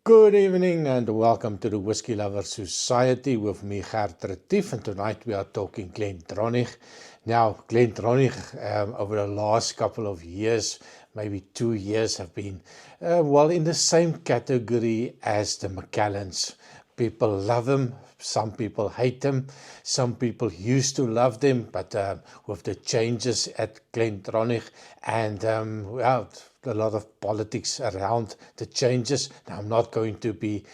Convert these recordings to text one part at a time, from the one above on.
Good evening and welcome to the Whiskey Lovers Society with me, Gert Retief, and tonight we are talking Glendronach. Now, Glendronach over the last couple of years, maybe 2 years, have been in the same category as the Macallans. People love them, some people hate them, some people used to love them, but with the changes at Glendronach and a lot of politics around the changes. Now, I'm not going to be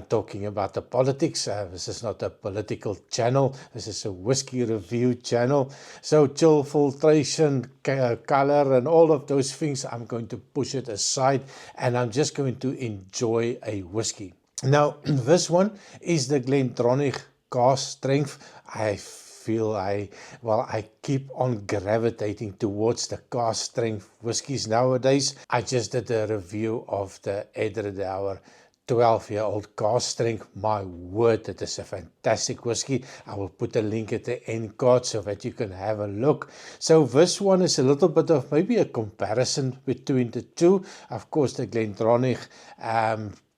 talking about the politics. This is not a political channel. This is a whiskey review channel. So chill filtration, color, and all of those things, I'm going to push it aside, and I'm just going to enjoy a whiskey. Now, this one is the Glendronach cask strength. I feel I keep on gravitating towards the cask strength whiskies nowadays. I just did a review of the Edredauer 12-year-old cask strength. My word, it is a fantastic whiskey. I will put a link at the end card so that you can have a look. So this one is a little bit of maybe a comparison between the two. Of course, the Glendronach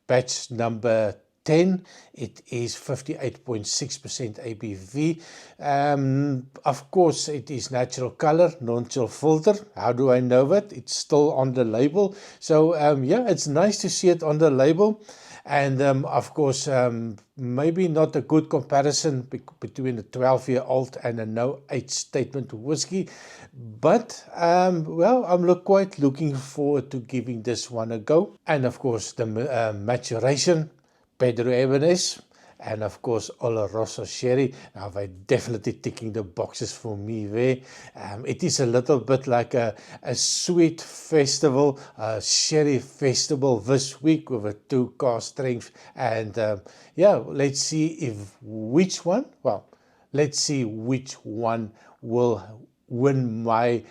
batch number 10, it is 58.6% ABV. Of course, it is natural color, non-chill filter. How do I know that? It's still on the label. So it's nice to see it on the label. And of course, maybe not a good comparison between a 12-year-old and a no-age statement whiskey. But, I'm quite looking forward to giving this one a go. And of course, the maturation, Pedro Ebenes, and of course Oloroso Sherry. Now they're definitely ticking the boxes for me there. It is a little bit like a sweet festival, a sherry festival this week with a 2 cask strength. And let's see which one will win my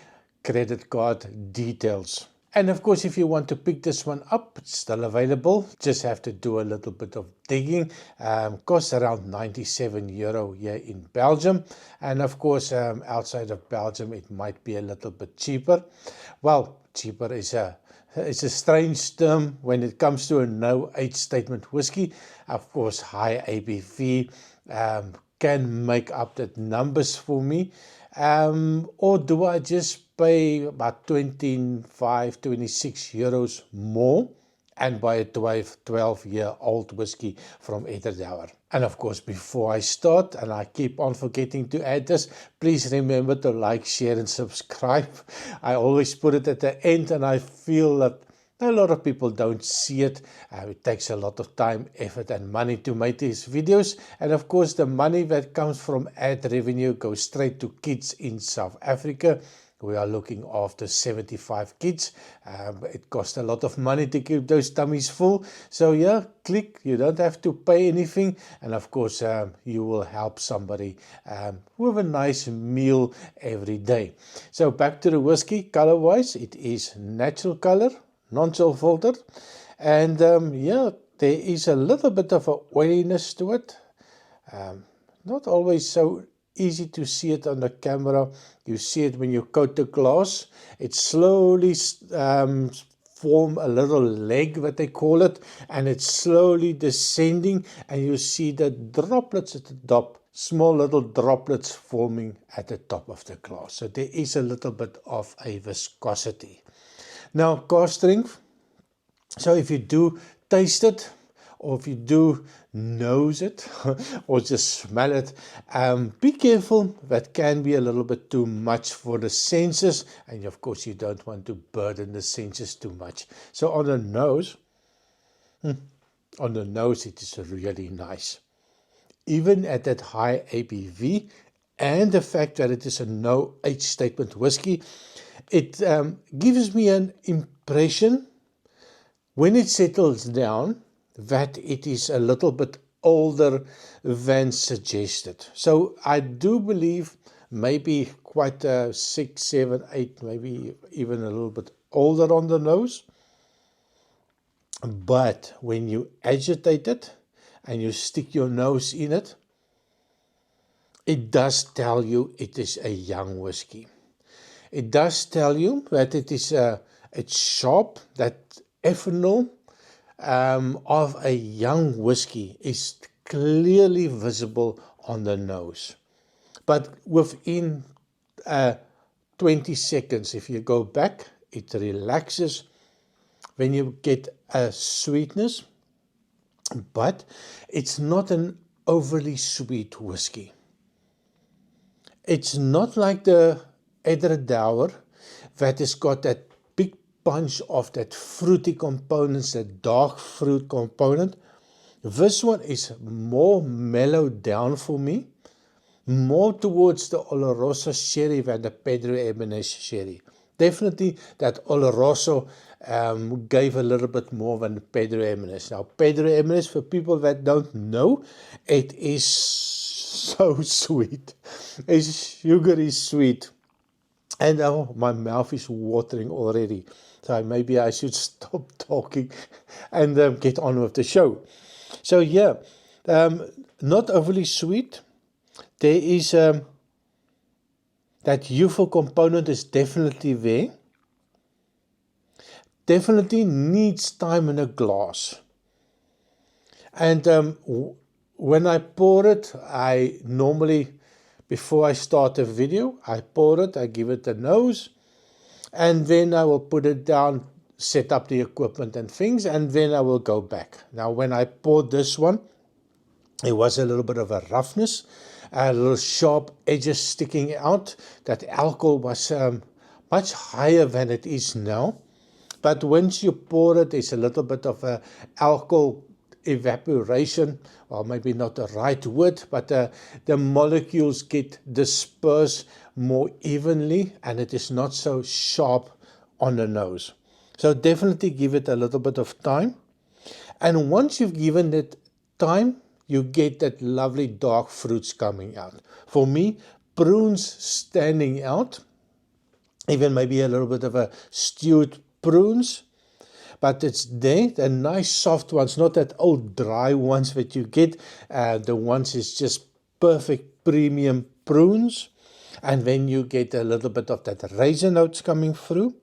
credit card details. And of course, if you want to pick this one up, it's still available. Just have to do a little bit of digging. Costs around €97 here in Belgium. And of course, outside of Belgium, it might be a little bit cheaper. Well, cheaper is it's a strange term when it comes to a no-age statement whiskey. Of course, high ABV can make up the numbers for me. Or do I just pay about 26 euros more and buy a 12-year-old whiskey from Edredauer? And of course, before I start, and I keep on forgetting to add this, please remember to like, share and subscribe. I always put it at the end, and I feel that a lot of people don't see it. It takes a lot of time, effort and money to make these videos. And of course, the money that comes from ad revenue goes straight to kids in South Africa. We are looking after 75 kids. It costs a lot of money to keep those tummies full. So click. You don't have to pay anything. And of course, you will help somebody with a nice meal every day. So back to the whiskey. Color-wise, it is natural color, non-chill filtered. And there is a little bit of a oiliness to it. Not always so easy to see it on the camera. You see it when you coat the glass. It slowly form a little leg, what they call it, and it's slowly descending, and you see the droplets at the top, small little droplets forming at the top of the glass. So there is a little bit of a viscosity. Now, cask strength. So if you do taste it, or if you do nose it, or just smell it, be careful. That can be a little bit too much for the senses, and of course you don't want to burden the senses too much. So on the nose, it is really nice. Even at that high ABV, and the fact that it is a no-age statement whiskey, it gives me an impression, when it settles down, that it is a little bit older than suggested. So I do believe maybe quite 6, 7, 8, maybe even a little bit older on the nose. But when you agitate it and you stick your nose in it, it does tell you it is a young whiskey. It does tell you that it's sharp, that ethanol of a young whiskey is clearly visible on the nose. But within 20 seconds, if you go back, it relaxes. When you get a sweetness, but it's not an overly sweet whiskey. It's not like the Edredauer that has got that big punch of that fruity components, that dark fruit component. This one is more mellowed down for me, more towards the Oloroso sherry than the Pedro Ximénez sherry. Definitely that Oloroso gave a little bit more than Pedro Ximénez. Now, Pedro Ximénez, for people that don't know, it is so sweet. It's sugary sweet. And oh, my mouth is watering already. So maybe I should stop talking and get on with the show. So yeah, not overly sweet. There is that youthful component is definitely there. Definitely needs time in a glass. And when I pour it, I normally, before I start a video, I pour it, I give it a nose, and then I will put it down, set up the equipment and things, and then I will go back. Now, when I poured this one, it was a little bit of a roughness, a little sharp edges sticking out. That alcohol was much higher than it is now. But once you pour it, there's a little bit of a alcohol evaporation, or maybe not the right word, but the molecules get dispersed more evenly, and it is not so sharp on the nose. So definitely give it a little bit of time. And once you've given it time, you get that lovely dark fruits coming out. For me, prunes standing out, even maybe a little bit of a stewed prunes, but it's there, the nice soft ones, not that old dry ones that you get. The ones is just perfect premium prunes. And then you get a little bit of that raisin notes coming through.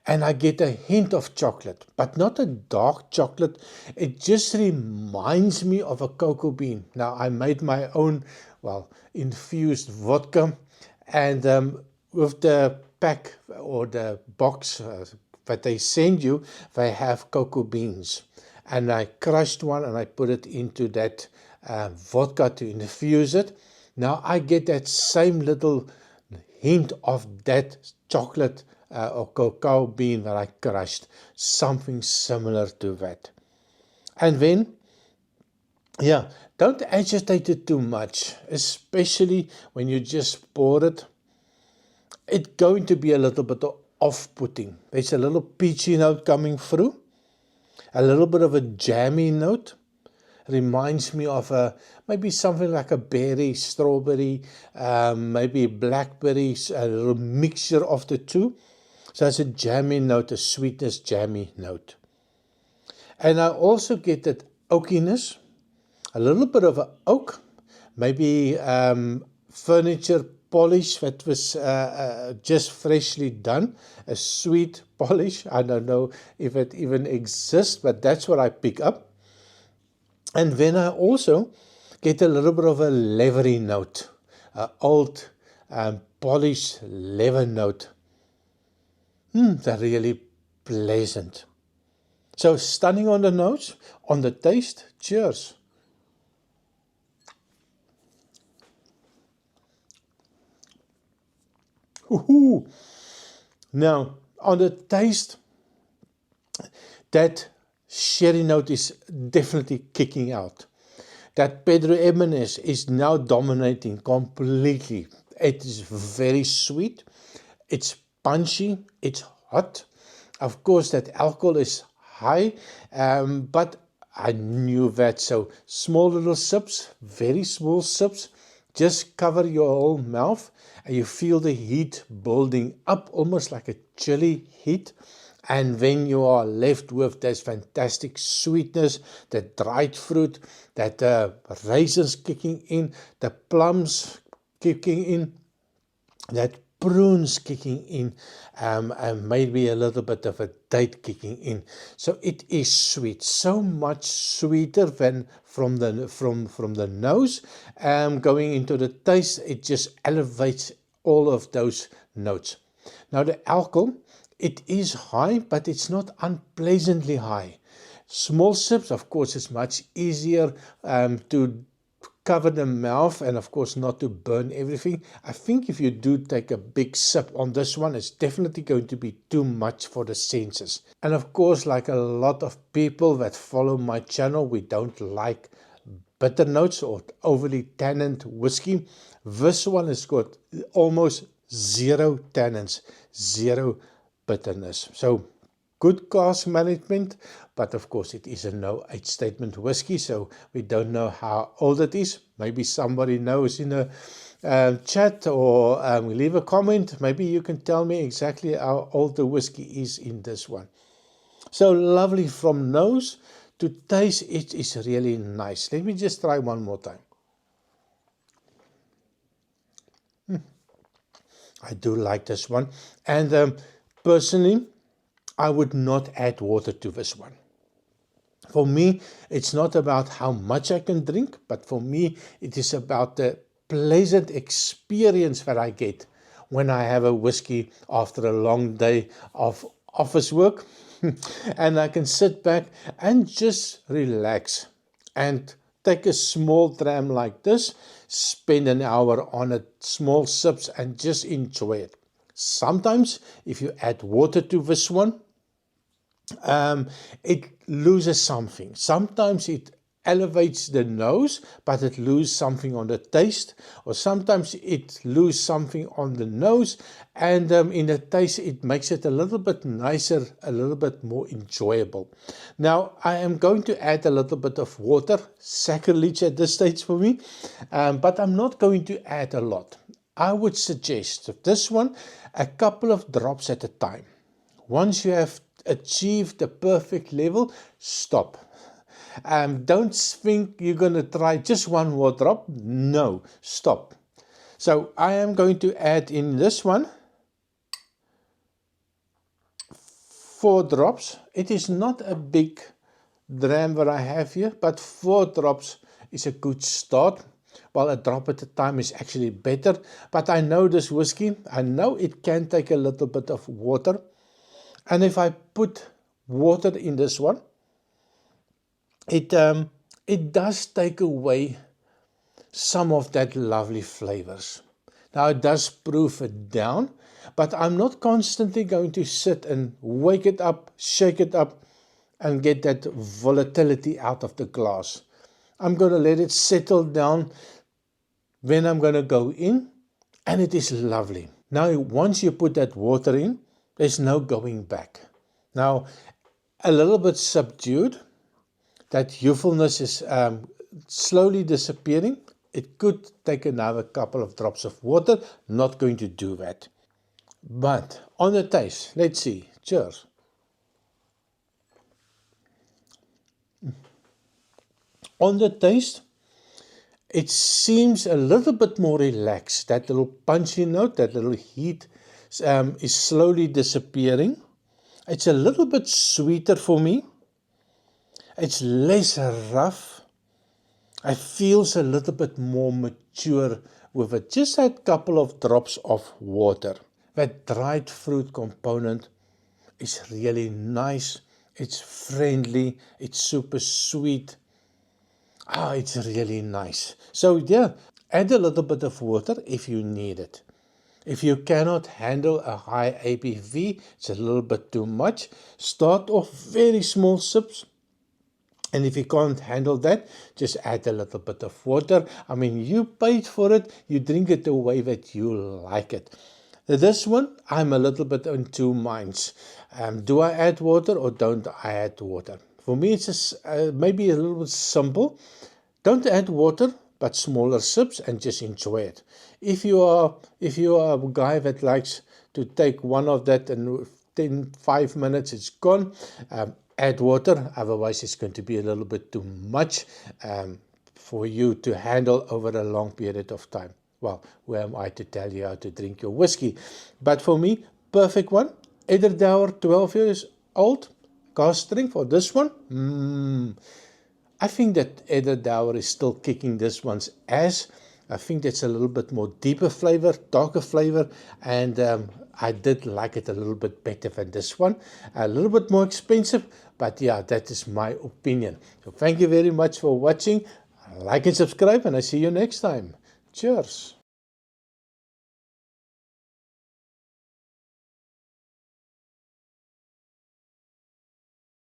And I get a hint of chocolate, but not a dark chocolate. It just reminds me of a cocoa bean. Now, I made my own, infused vodka. And with the pack or the box that they send you, they have cocoa beans. And I crushed one and I put it into that vodka to infuse it. Now, I get that same little hint of that chocolate or cacao bean that I crushed, something similar to that. And then, don't agitate it too much, especially when you just pour it. It's going to be a little bit off-putting. There's a little peachy note coming through, a little bit of a jammy note. Reminds me of maybe something like a berry, strawberry, maybe blackberries, a little mixture of the two. So it's a jammy note, a sweetness jammy note. And I also get that oakiness, a little bit of an oak, maybe furniture polish that was just freshly done, a sweet polish. I don't know if it even exists, but that's what I pick up. And then I also get a little bit of a leathery note, an old polished leather note. They're really pleasant. So stunning on the nose, on the taste, cheers. Woohoo! Now, on the taste, that sherry note is definitely kicking out. That Pedro Ximénez is now dominating completely. It is very sweet. It's punchy. It's hot. Of course, that alcohol is high, but I knew that. So small little sips, very small sips, just cover your whole mouth, and you feel the heat building up, almost like a chilly heat. And then you are left with this fantastic sweetness, that dried fruit, that raisins kicking in, the plums kicking in, that prunes kicking in, and maybe a little bit of a date kicking in. So it is sweet, so much sweeter than from the nose. Going into the taste, it just elevates all of those notes. Now the alcohol, it is high, but it's not unpleasantly high. Small sips, of course, is much easier to cover the mouth and of course not to burn everything. I think if you do take a big sip on this one, it's definitely going to be too much for the senses. And of course, like a lot of people that follow my channel, we don't like bitter notes or overly tannins whiskey. This one has got almost zero tannins, zero bitterness. So good cask management, but of course it is a no age statement whiskey, so we don't know how old it is. Maybe somebody knows in a chat, or leave a comment. Maybe you can tell me exactly how old the whiskey is in this one. So lovely from nose to taste, it is really nice. Let me just try one more time. I do like this one, and personally, I would not add water to this one. For me, it's not about how much I can drink, but for me, it is about the pleasant experience that I get when I have a whiskey after a long day of office work. And I can sit back and just relax and take a small dram like this, spend an hour on it, small sips, and just enjoy it. Sometimes, if you add water to this one, it loses something. Sometimes it elevates the nose, but it loses something on the taste, or sometimes it loses something on the nose, and in the taste it makes it a little bit nicer, a little bit more enjoyable. Now I am going to add a little bit of water, sacrilege at this stage for me, but I'm not going to add a lot. I would suggest this one a couple of drops at a time. Once you have achieved the perfect level, stop. Don't think you're going to try just one more drop. No, stop. So I am going to add in this one 4 drops. It is not a big dram that I have here, but 4 drops is a good start. Well, a drop at a time is actually better, but I know this whiskey, I know it can take a little bit of water. And if I put water in this one, it does take away some of that lovely flavors. Now it does proof it down, but I'm not constantly going to sit and wake it up, shake it up, and get that volatility out of the glass. I'm going to let it settle down. Then I'm going to go in, and it is lovely. Now once you put that water in, there's no going back. Now, a little bit subdued, that youthfulness is slowly disappearing. It could take another couple of drops of water, not going to do that. But on the taste, let's see, cheers. On the taste, it seems a little bit more relaxed. That little punchy note, that little heat is slowly disappearing. It's a little bit sweeter for me. It's less rough. It feels a little bit more mature with it. Just that couple of drops of water. That dried fruit component is really nice. It's friendly. It's super sweet. It's really nice. So yeah, add a little bit of water if you need it. If you cannot handle a high ABV, it's a little bit too much, start off very small sips. And if you can't handle that, just add a little bit of water. I mean, you paid for it, you drink it the way that you like it. This one, I'm a little bit in two minds. Do I add water or don't I add water? For me, it's maybe a little bit simple. Don't add water, but smaller sips, and just enjoy it. If you are a guy that likes to take one of that and in 5 minutes it's gone, add water. Otherwise, it's going to be a little bit too much for you to handle over a long period of time. well, who am I to tell you how to drink your whiskey? But for me, perfect one. Edderdour, 12 years old. Cask strength for this one. I think that Edderdour is still kicking this one's ass. I think that's a little bit more deeper flavor, darker flavor, and I did like it a little bit better than this one. A little bit more expensive, but yeah, that is my opinion. So thank you very much for watching. Like and subscribe, and I see you next time. Cheers.